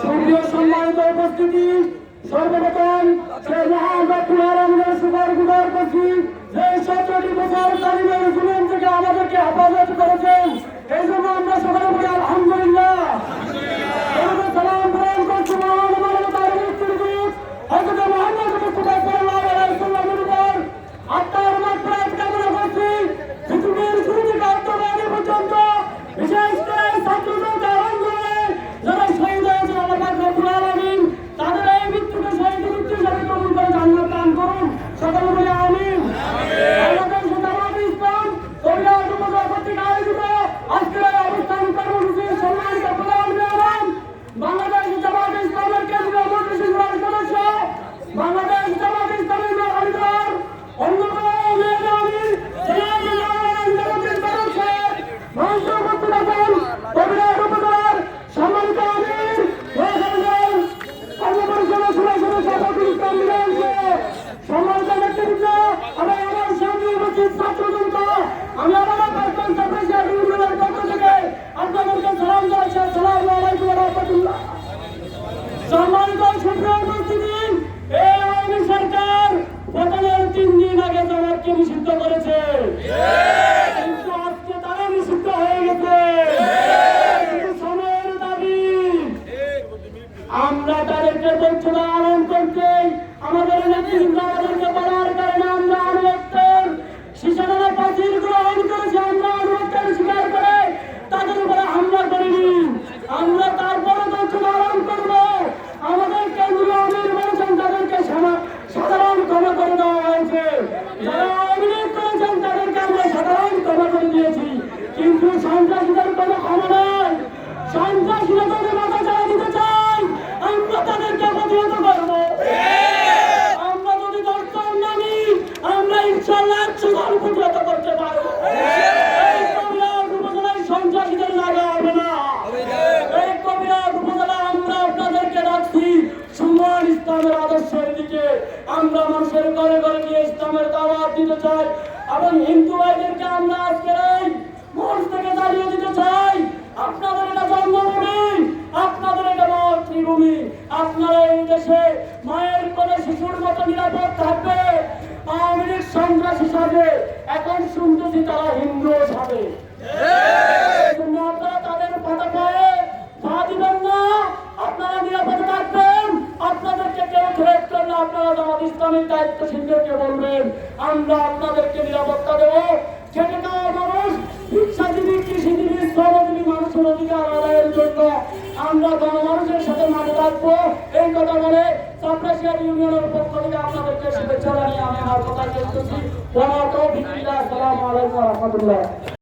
সুপ্রিয় সম্মানিত উপস্থিতি, সর্বপ্রথম সেই মহান ডক্টর আলমের সুপার গুজার করছি যে 17টি বছর তালিমের জুলুম থেকে আমাদেরকে হেফাজত করেছেন। এই জন্য আমরা সকলে বলি আলহামদুলিল্লাহ। সালাম গ্রহণ করছি মহান মানবতার মুক্তিযুদ্ধ হযরত মুহাম্মদ মুস্তাফা সাল্লাল্লাহু আলাইহি ওয়াসাল্লামের উপর আত্মার মাগফিরাত কামনা করছি। পৃথিবীর শুরু থেকে অন্তরালি পর্যন্ত বিশেষ করে ছাত্রদের আন্দোলনে যারা শহীদ হয়েছেন আল্লাহ পাক রব্বুল আলামিন তাদের এই মৃত্যুকে শহীদ মৃত্যু হিসেবে কবুল করে জান্নাত দান করুন। সকলে বলি আমিন। বাংলাদেশ জামাত ইসলাম কবিরাজ উপজেলা কর্তৃক আয়োজিত আজকের এই অবস্থান কর্মসূচির সম্মানিত প্রধান মেহমান বাংলাদেশ জামাত ইসলামের কেন্দ্রীয় মন্ত্রিসভার সদস্য, বাংলাদেশ জামাত ইসলামের মহালিদার অন্যতম মেধাবী কবিরাজ উপজেলার সম্মানিত আমির সম্মানিত নেতৃবৃন্দ, আমার সামনে উপস্থিত ছাত্র জনতা, আমি আমার প্রাক্তন সদস্যের ইউনিয়নের পক্ষ থেকে আপনাদেরকে সালাম জানাচ্ছি। আসসালামু আলাইকুম ওয়া রাহমাতুল্লাহ। সম্মানিত সুপ্রিয় উপস্থিতি, এই আওয়ামী সরকার পতনের 3 দিন আগে জামাতকে নিষিদ্ধ করেছে, কিন্তু আজকে তারা নিষিদ্ধ হয়ে গেছে। সময়ের দাবি আমরা তাদেরকে বঞ্চনা আরোপ করতে আমাদের নেতৃত্ব আমাদেরকে বলার কারণে আমরা অনুরোধের শিশানা পাচির গ্রহণ করেছি। আমরা অনুরোধের স্বীকার করে তাদের উপরে হামলা করিনি। আমরা তারপরে বঞ্চনা আরোপ করব। আমাদের কেন্দ্রীয় আমির বলেছেন তাদেরকে সাধারণ ক্ষমা করে দেওয়া হয়েছে। যারা অভিযোগ করেছেন তাদেরকে আমরা সাধারণ ক্ষমা করে দিয়েছি, কিন্তু সন্ত্রাসীদের কোনো ক্ষমা নয়। সন্ত্রাসীরা যদি মাথা চালা দিতে চাই আমরা তাদেরকে প্রতিহত করবো। আমরা যদি দরকার নামি আমরা ইনশাআল্লাহ 100 জন প্রতিহত করতে পারবো। এই কবিরাজ উপজেলায় সন্ত্রাসীদের জায়গা হবে না। এই কবিরাজ উপজেলা আমরা আপনাদেরকে রাখছি সুমন ইসলামের আদর্শের দিকে। আমরা মানুষের ঘরে ঘরে গিয়ে ইসলামের দাওয়াত দিতে চাই এবং হিন্দু ভাইদেরকে আমরা আজকের এই মঞ্চ থেকে দাঁড়িয়ে দিতে চাই। আপনাদের এটা জন্মভূমি, আপনাদের এটা মাতৃভূমি। আপনারা এই দেশে মায়ের কোলে শিশুর মতো নিরাপদ থাকবে। আওয়ামী লীগ সন্ত্রাস হিসাবে এখন শুনতেছি তারা হিন্দু হবে। আপনারা তাদের পাতা পায়ে পা দিবেন না, আপনারা নিরাপদে থাকবেন। আপনাদেরকে কেউ থ্রেট করলে আপনারা জামাত ইসলামের দায়িত্বশীলদেরকে বলবেন আমরা আপনাদেরকে নিরাপত্তা দেবো। খেটে খাওয়া মানুষ, শিক্ষাজীবী, কৃষিজীবী, শ্রমজীবী মানুষের অধিকার আদায়ের জন্য আমরা গণমানুষের সাথে মাঠে থাকবো। এই কথা বলে চাপরাশিয়া ইউনিয়নের পক্ষ থেকে আপনাদেরকে শুভেচ্ছা জানিয়ে আমি আমার কথা শেষ করছি। আসসালামু আলাইকুম ওয়া রাহমাতুল্লাহ।